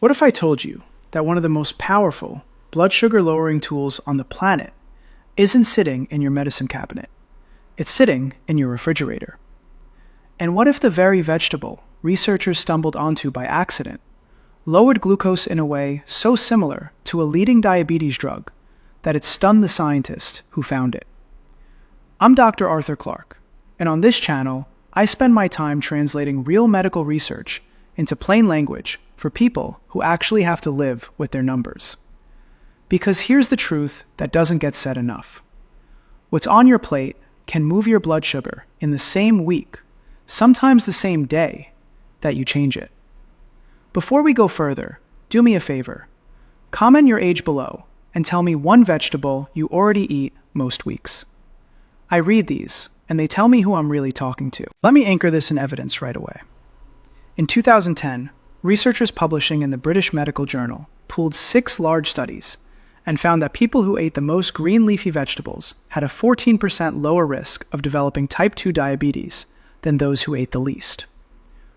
What if I told you that one of the most powerful blood sugar lowering tools on the planet isn't sitting in your medicine cabinet? It's sitting in your refrigerator. And what if the very vegetable researchers stumbled onto by accident lowered glucose in a way so similar to a leading diabetes drug that it stunned the scientist who found it? I'm Dr. Arthur Clark, and on this channel, I spend my time translating real medical research into plain language for people who actually have to live with their numbers. Because here's the truth that doesn't get said enough. What's on your plate can move your blood sugar in the same week, sometimes the same day, that you change it. Before we go further, do me a favor. Comment your age below and tell me one vegetable you already eat most weeks. I read these, and they tell me who I'm really talking to. Let me anchor this in evidence right away. In 2010, researchers publishing in the British Medical Journal pooled 6 large studies and found that people who ate the most green leafy vegetables had a 14% lower risk of developing type 2 diabetes than those who ate the least.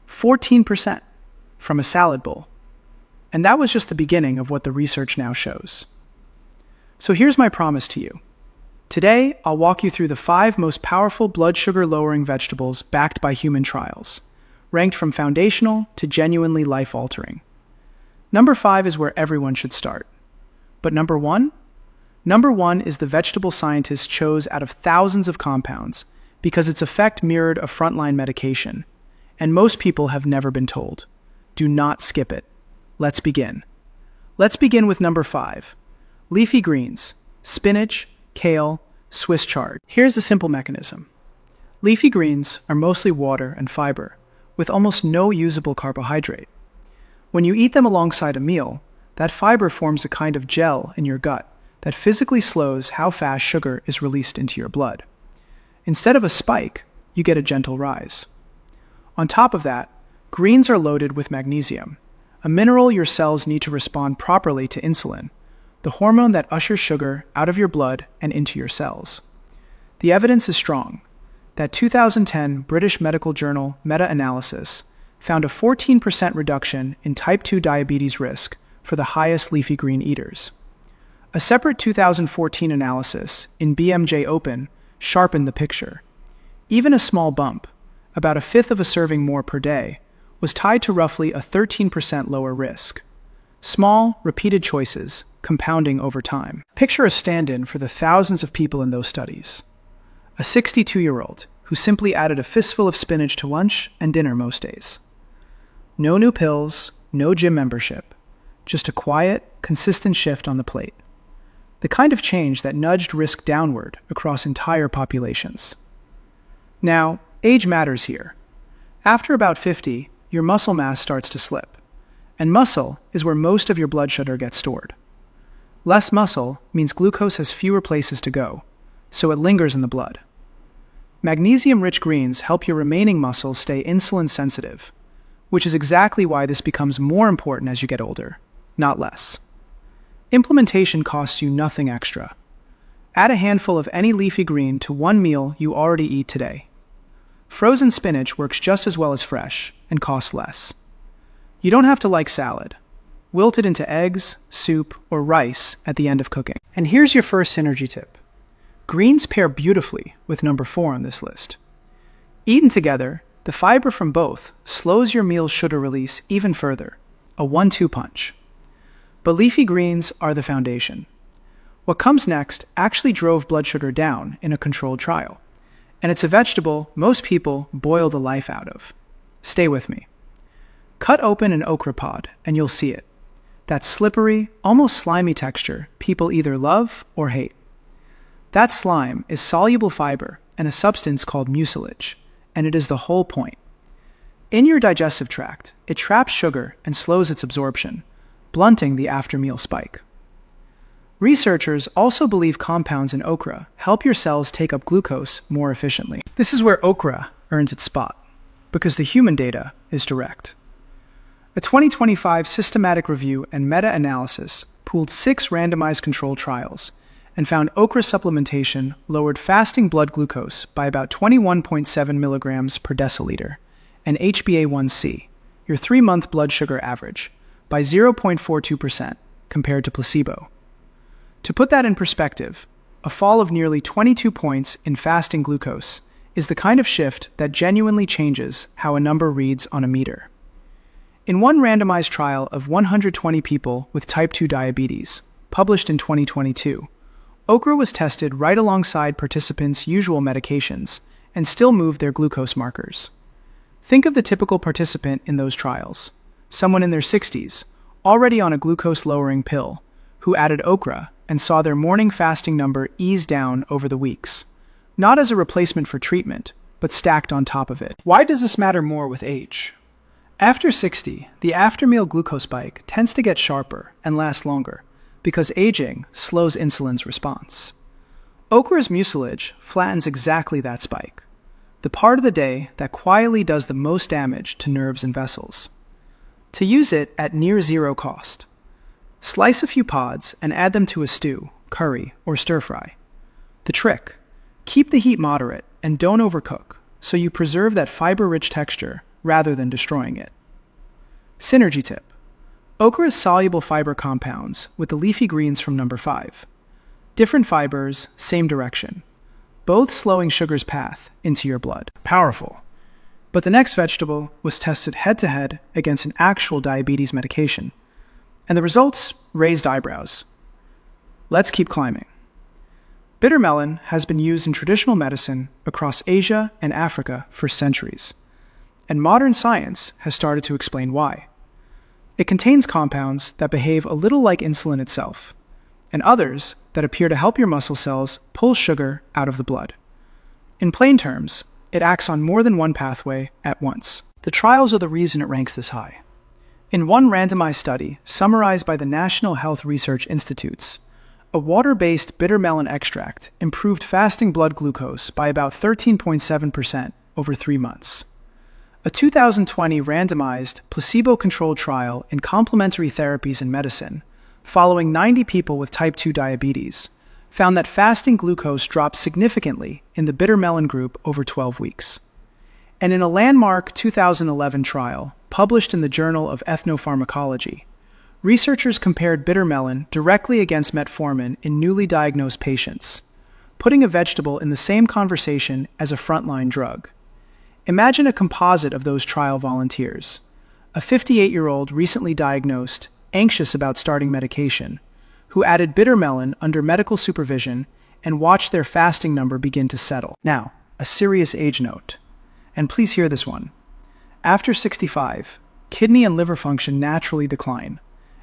14% from a salad bowl. And that was just the beginning of what the research now shows. So here's my promise to you. Today, I'll walk you through the 5 most powerful blood sugar lowering vegetables backed by human trials, ranked from foundational to genuinely life-altering. Number 5 is where everyone should start. But number 1? Number 1 is the vegetable scientists chose out of thousands of compounds because its effect mirrored a frontline medication, and most people have never been told. Do not skip it. Let's begin. Let's begin with number 5. Leafy greens, spinach, kale, Swiss chard. Here's the simple mechanism. Leafy greens are mostly water and fiber, with almost no usable carbohydrate. When you eat them alongside a meal, that fiber forms a kind of gel in your gut that physically slows how fast sugar is released into your blood. Instead of a spike, you get a gentle rise. On top of that, greens are loaded with magnesium, a mineral your cells need to respond properly to insulin, the hormone that ushers sugar out of your blood and into your cells. The evidence is strong. That 2010 British Medical Journal meta-analysis found a 14% reduction in type 2 diabetes risk for the highest leafy green eaters. A separate 2014 analysis in BMJ Open sharpened the picture. Even a small bump, about a fifth of a serving more per day, was tied to roughly a 13% lower risk. Small, repeated choices, compounding over time. Picture a stand-in for the thousands of people in those studies. A 62-year-old who simply added a fistful of spinach to lunch and dinner most days. No new pills, no gym membership, just a quiet, consistent shift on the plate. The kind of change that nudged risk downward across entire populations. Now, age matters here. After about 50, your muscle mass starts to slip. And muscle is where most of your blood sugar gets stored. Less muscle means glucose has fewer places to go, so it lingers in the blood. Magnesium-rich greens help your remaining muscles stay insulin sensitive, which is exactly why this becomes more important as you get older, not less. Implementation costs you nothing extra. Add a handful of any leafy green to one meal you already eat today. Frozen spinach works just as well as fresh and costs less. You don't have to like salad. Wilt it into eggs, soup, or rice at the end of cooking. And here's your first synergy tip. Greens pair beautifully with number 4 on this list. Eaten together, the fiber from both slows your meal's sugar release even further, a 1-2 punch. But leafy greens are the foundation. What comes next actually drove blood sugar down in a controlled trial, and it's a vegetable most people boil the life out of. Stay with me. Cut open an okra pod and you'll see it. That slippery, almost slimy texture people either love or hate. That slime is soluble fiber and a substance called mucilage, and it is the whole point. In your digestive tract, it traps sugar and slows its absorption, blunting the after-meal spike. Researchers also believe compounds in okra help your cells take up glucose more efficiently. This is where okra earns its spot, because the human data is direct. A 2025 systematic review and meta-analysis pooled 6 randomized controlled trials and found okra supplementation lowered fasting blood glucose by about 21.7 milligrams per deciliter, and HbA1c, your 3-month blood sugar average, by 0.42% compared to placebo. To put that in perspective, a fall of nearly 22 points in fasting glucose is the kind of shift that genuinely changes how a number reads on a meter. In one randomized trial of 120 people with type 2 diabetes, published in 2022, okra was tested right alongside participants' usual medications and still moved their glucose markers. Think of the typical participant in those trials, someone in their 60s, already on a glucose-lowering pill, who added okra and saw their morning fasting number ease down over the weeks, not as a replacement for treatment, but stacked on top of it. Why does this matter more with age? After 60, the after-meal glucose spike tends to get sharper and last longer because aging slows insulin's response. Okra's mucilage flattens exactly that spike, the part of the day that quietly does the most damage to nerves and vessels. To use it at near zero cost, slice a few pods and add them to a stew, curry, or stir-fry. The trick: keep the heat moderate and don't overcook, so you preserve that fiber-rich texture rather than destroying it. Synergy tip: okra's soluble fiber compounds with the leafy greens from number 5. Different fibers, same direction. Both slowing sugar's path into your blood. Powerful. But the next vegetable was tested head-to-head against an actual diabetes medication, and the results raised eyebrows. Let's keep climbing. Bitter melon has been used in traditional medicine across Asia and Africa for centuries, and modern science has started to explain why. It contains compounds that behave a little like insulin itself, and others that appear to help your muscle cells pull sugar out of the blood. In plain terms, it acts on more than one pathway at once. The trials are the reason it ranks this high. In one randomized study summarized by the National Health Research Institutes, a water-based bitter melon extract improved fasting blood glucose by about 13.7% over 3 months. A 2020 randomized, placebo-controlled trial in complementary therapies in medicine, following 90 people with type 2 diabetes, found that fasting glucose dropped significantly in the bitter melon group over 12 weeks. And in a landmark 2011 trial, published in the Journal of Ethnopharmacology, researchers compared bitter melon directly against metformin in newly diagnosed patients, putting a vegetable in the same conversation as a frontline drug. Imagine a composite of those trial volunteers: a 58-year-old recently diagnosed, anxious about starting medication, who added bitter melon under medical supervision and watched their fasting number begin to settle. Now, a serious age note, and please hear this one. After 65, kidney and liver function naturally decline,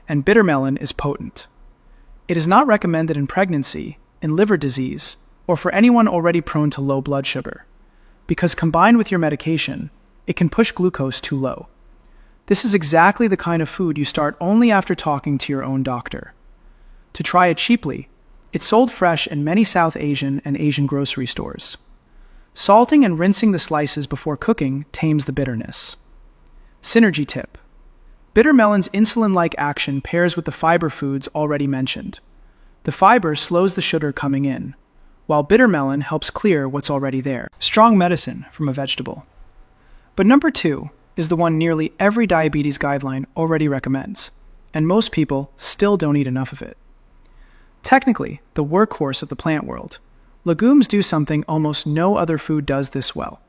and bitter melon is potent. It is not recommended in pregnancy, in liver disease, or for anyone already prone to low blood sugar, because combined with your medication, it can push glucose too low. This is exactly the kind of food you start only after talking to your own doctor. To try it cheaply, it's sold fresh in many South Asian and Asian grocery stores. Salting and rinsing the slices before cooking tames the bitterness. Synergy tip: bitter melon's insulin-like action pairs with the fiber foods already mentioned. The fiber slows the sugar coming in, while bitter melon helps clear what's already there. Strong medicine from a vegetable. But number 2 is the one nearly every diabetes guideline already recommends, and most people still don't eat enough of it. Technically, the workhorse of the plant world, legumes do something almost no other food does this well.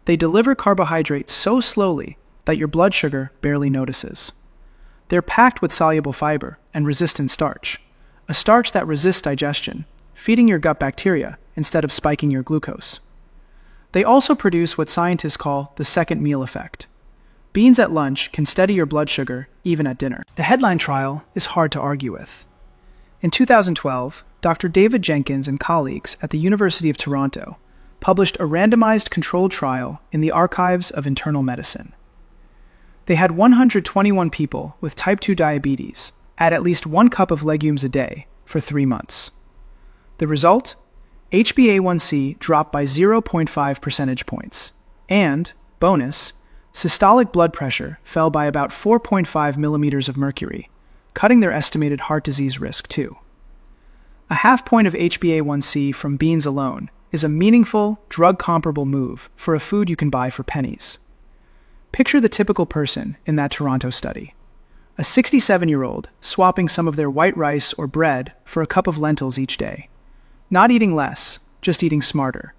They deliver carbohydrates so slowly that your blood sugar barely notices. They're packed with soluble fiber and resistant starch, a starch that resists digestion, feeding your gut bacteria instead of spiking your glucose. They also produce what scientists call the second meal effect. Beans at lunch can steady your blood sugar even at dinner. The headline trial is hard to argue with. In 2012, Dr. David Jenkins and colleagues at the University of Toronto published a randomized controlled trial in the Archives of Internal Medicine. They had 121 people with type 2 diabetes at least 1 cup of legumes a day for 3 months. The result? HbA1c dropped by 0.5 percentage points, and, bonus, systolic blood pressure fell by about 4.5 millimeters of mercury, cutting their estimated heart disease risk too. A half point of HbA1c from beans alone is a meaningful, drug-comparable move for a food you can buy for pennies. Picture the typical person in that Toronto study. A 67-year-old swapping some of their white rice or bread for a cup of lentils each day. Not eating less, just eating smarter.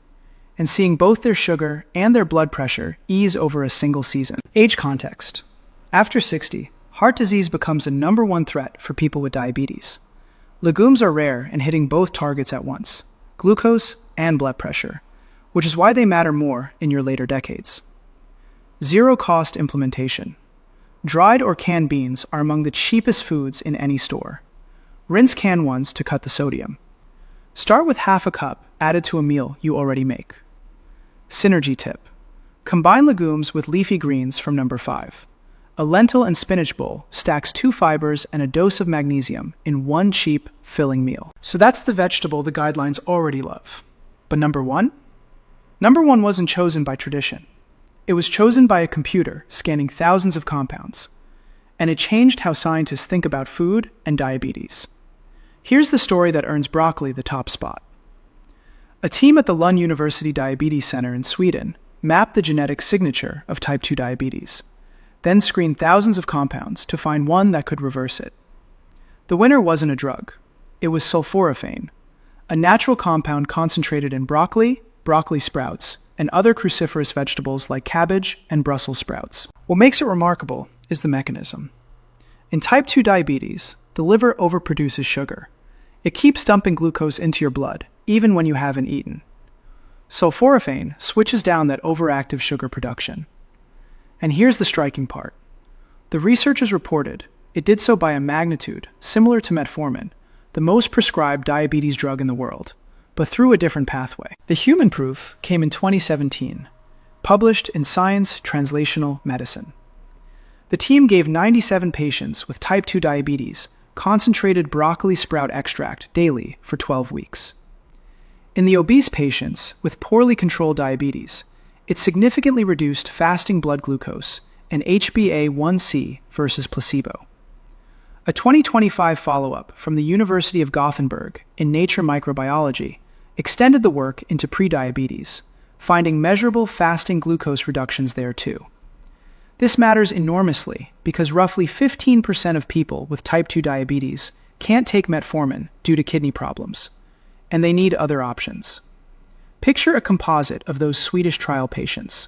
And seeing both their sugar and their blood pressure ease over a single season. Age context. After 60, heart disease becomes a #1 threat for people with diabetes. Legumes are rare and hitting both targets at once, glucose and blood pressure, which is why they matter more in your later decades. Zero-cost implementation. Dried or canned beans are among the cheapest foods in any store. Rinse canned ones to cut the sodium. Start with half a cup added to a meal you already make. Synergy tip. Combine legumes with leafy greens from number 5. A lentil and spinach bowl stacks 2 fibers and a dose of magnesium in one cheap, filling meal. So that's the vegetable the guidelines already love. But number 1? Number 1 wasn't chosen by tradition. It was chosen by a computer scanning thousands of compounds. And it changed how scientists think about food and diabetes. Here's the story that earns broccoli the top spot. A team at the Lund University Diabetes Center in Sweden mapped the genetic signature of type 2 diabetes, then screened thousands of compounds to find one that could reverse it. The winner wasn't a drug. It was sulforaphane, a natural compound concentrated in broccoli, broccoli sprouts, and other cruciferous vegetables like cabbage and Brussels sprouts. What makes it remarkable is the mechanism. In type 2 diabetes, the liver overproduces sugar. It keeps dumping glucose into your blood, even when you haven't eaten. Sulforaphane switches down that overactive sugar production. And here's the striking part. The researchers reported it did so by a magnitude similar to metformin, the most prescribed diabetes drug in the world, but through a different pathway. The human proof came in 2017, published in Science Translational Medicine. The team gave 97 patients with type 2 diabetes concentrated broccoli sprout extract daily for 12 weeks. In the obese patients with poorly controlled diabetes, it significantly reduced fasting blood glucose and HbA1c versus placebo. A 2025 follow-up from the University of Gothenburg in Nature Microbiology extended the work into prediabetes, finding measurable fasting glucose reductions there too. This matters enormously because roughly 15% of people with type 2 diabetes can't take metformin due to kidney problems, and they need other options. Picture a composite of those Swedish trial patients.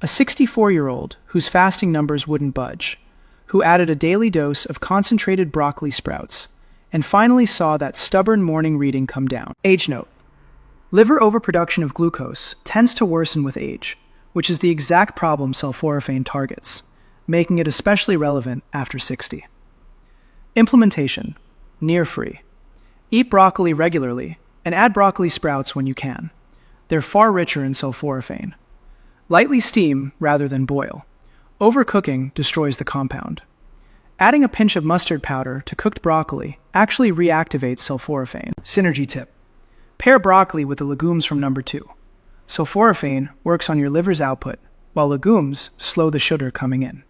A 64-year-old whose fasting numbers wouldn't budge, who added a daily dose of concentrated broccoli sprouts, and finally saw that stubborn morning reading come down. Age note. Liver overproduction of glucose tends to worsen with age, which is the exact problem sulforaphane targets, making it especially relevant after 60. Implementation. Near-free. Eat broccoli regularly, and add broccoli sprouts when you can. They're far richer in sulforaphane. Lightly steam rather than boil. Overcooking destroys the compound. Adding a pinch of mustard powder to cooked broccoli actually reactivates sulforaphane. Synergy tip. Pair broccoli with the legumes from number 2. Sulforaphane works on your liver's output, while legumes slow the sugar coming in.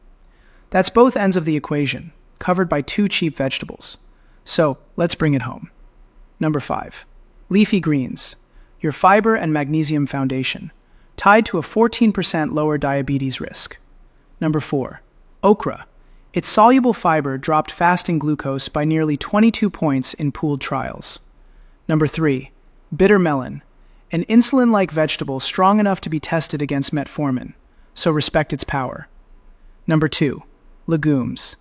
That's both ends of the equation, covered by 2 cheap vegetables. So, let's bring it home. Number 5. Leafy greens, your fiber and magnesium foundation, tied to a 14% lower diabetes risk. Number 4. Okra. Its soluble fiber dropped fasting glucose by nearly 22 points in pooled trials. Number 3. Bitter melon. An insulin-like vegetable strong enough to be tested against metformin, so respect its power. Number 2. Legumes.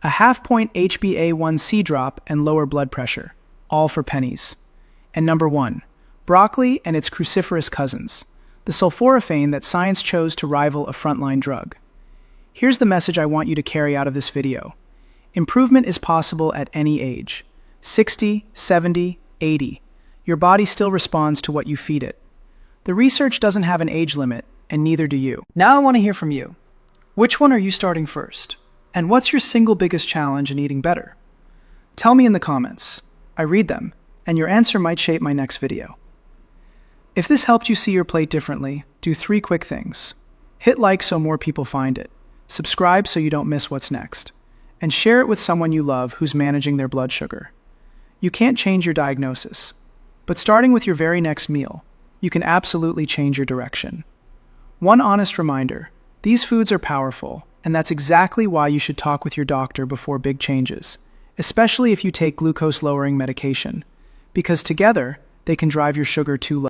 A half-point HbA1c drop and lower blood pressure, all for pennies. And number 1. Broccoli and its cruciferous cousins, the sulforaphane that science chose to rival a frontline drug. Here's the message I want you to carry out of this video. Improvement is possible at any age. 60, 70, 80. Your body still responds to what you feed it. The research doesn't have an age limit, and neither do you. Now I want to hear from you. Which one are you starting first? And what's your single biggest challenge in eating better? Tell me in the comments. I read them, and your answer might shape my next video. If this helped you see your plate differently, do 3 quick things. Hit like so more people find it. Subscribe so you don't miss what's next. And share it with someone you love who's managing their blood sugar. You can't change your diagnosis, but starting with your very next meal, you can absolutely change your direction. One honest reminder, these foods are powerful, And that's exactly why you should talk with your doctor before big changes, especially if you take glucose-lowering medication, because together they can drive your sugar too low.